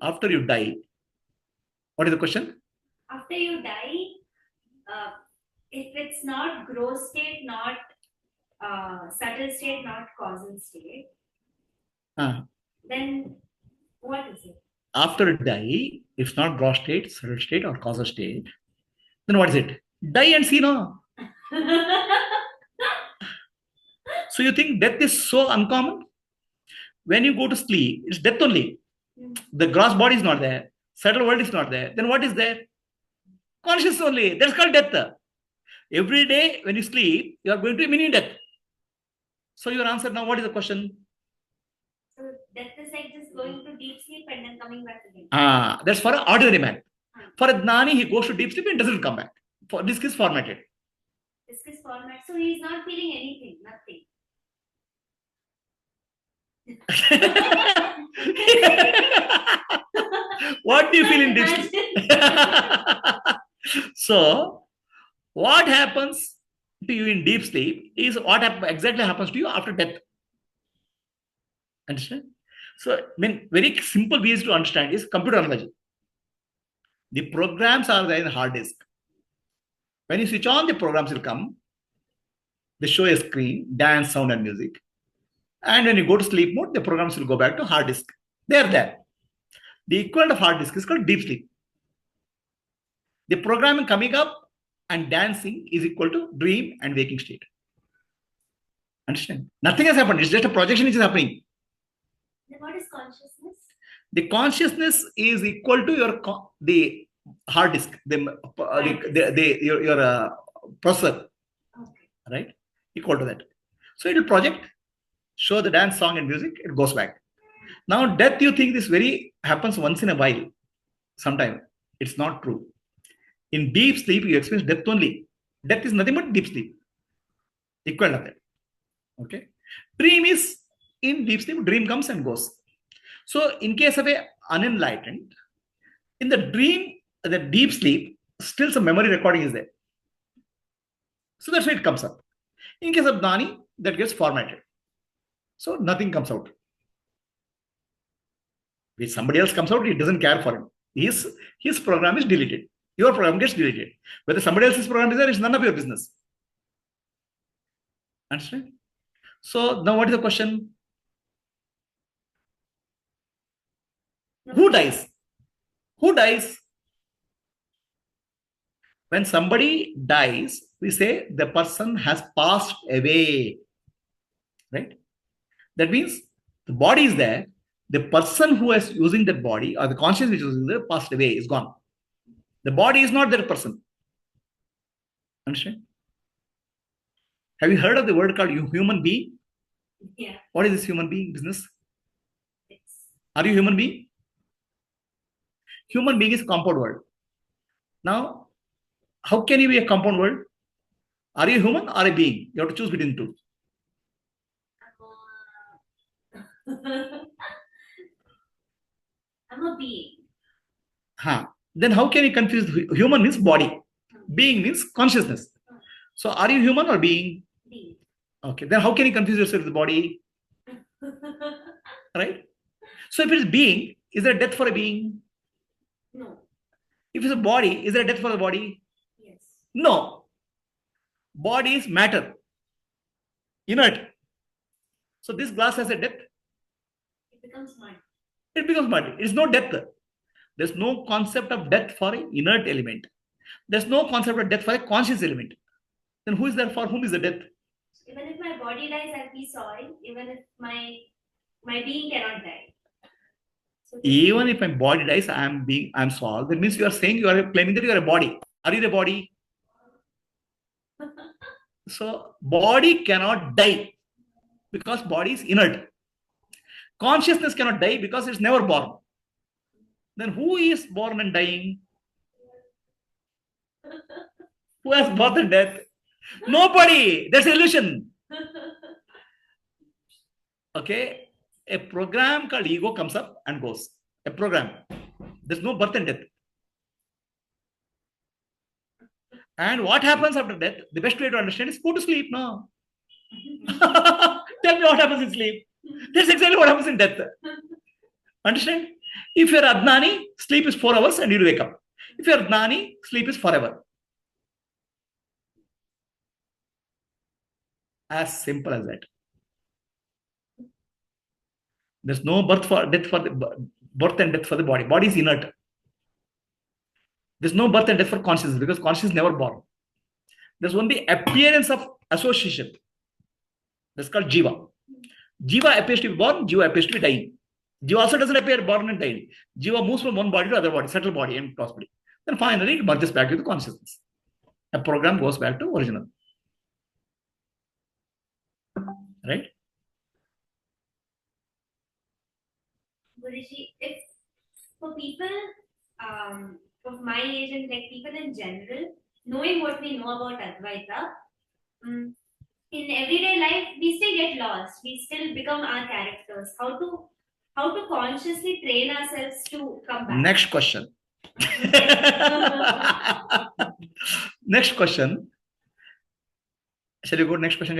after you die, what is the question? After you die, if it's not gross state, not subtle state, not causal state, then what is it? After you die, if it's not gross state, subtle state, or causal state, then what is it? Die and see, no? So you think death is so uncommon? When you go to sleep, it's death only. The gross body is not there. Subtle world is not there. Then what is there? Conscious only. That's called death. Every day when you sleep, you are going to a mini death. So your answer now, what is the question? So death is like just going to deep sleep and then coming back again. That's for an ordinary man. For a Gnani, he goes to deep sleep and doesn't come back. For disk is formatted. Disk is formatted. So he is not feeling anything, nothing. What do you feel in deep sleep? So, what happens to you in deep sleep is what exactly happens to you after death. Understand? So, very simple ways to understand is computer analogy. The programs are there in the hard disk. When you switch on, the programs will come. They show a screen, dance, sound, and music. And when you go to sleep mode, the programs will go back to hard disk. They are there. The equivalent of hard disk is called deep sleep. The programming coming up and dancing is equal to dream and waking state. Understand? Nothing has happened. It's just a projection which is happening. Then what is consciousness? The consciousness is equal to the hard disk, your processor, right? Equal to that. So it will project, show the dance, song, and music. It goes back. Now, death, you think this happens once in a while. Sometime. It's not true. In deep sleep, you experience death only. Death is nothing but deep sleep. Equal of that. Okay. Dream is in deep sleep. Dream comes and goes. So, in case of a unenlightened, in the dream, the deep sleep, still some memory recording is there. So that's why it comes up. In case of Gnani, that gets formatted. So nothing comes out. If somebody else comes out, it doesn't care for him. His program is deleted. Your program gets deleted. Whether somebody else's program is there, it's none of your business. Understand? So now what is the question? Who dies? Who dies? When somebody dies, we say the person has passed away. Right? That means the body is there. The person who is using that body or the consciousness which is using it passed away, is gone. The body is not that person. Understand? Have you heard of the word called human being? Yeah. What is this human being business? Are you human being? Human being is a compound word. Now, how can you be a compound word? Are you human or a being? You have to choose between two. I'm a being. Then how can you confuse human means body? Being means consciousness. So are you human or being? Being. Okay. Then how can you confuse yourself with body? Right? So if it is being, is there a death for a being? No. If it's a body, is there a death for the body? Yes. No. Body is matter. Inert. So this glass has a death. It becomes mud. It becomes mud. It's no death. There's no concept of death for an inert element. There's no concept of death for a conscious element. Then who is there? For whom is the death? Even if my body dies, I'll be soil. Even if my being cannot die. So even if my body dies, I'm soul. That means you are saying, you are claiming that you are a body. Are you the body? So body cannot die because body is inert. Consciousness cannot die because it's never born. Then who is born and dying? Who has birth and death? Nobody. That's illusion. Okay. A program called ego comes up and goes. A program. There's no birth and death. And what happens after death? The best way to understand is go to sleep. No. Tell me what happens in sleep. That's exactly what happens in death. Understand? If you're Adnani, sleep is 4 hours and you'll wake up. If you're Gnani, sleep is forever. As simple as that. There's no birth and death for the body. Body is inert. There's no birth and death for consciousness because consciousness is never born. There's only appearance of association. That's called Jiva. Jiva appears to be born, Jiva appears to be dying. Jiva also doesn't appear born and dying. Jiva moves from one body to other body, subtle body and cross body. Then finally it merges back to the consciousness. A program goes back to original. Right? Guruji, if for people of my age and like people in general, knowing what we know about Advaita, in everyday life we still get lost. We still become our characters. How to consciously train ourselves to come back? Next question. Next question. Shall we go to next question?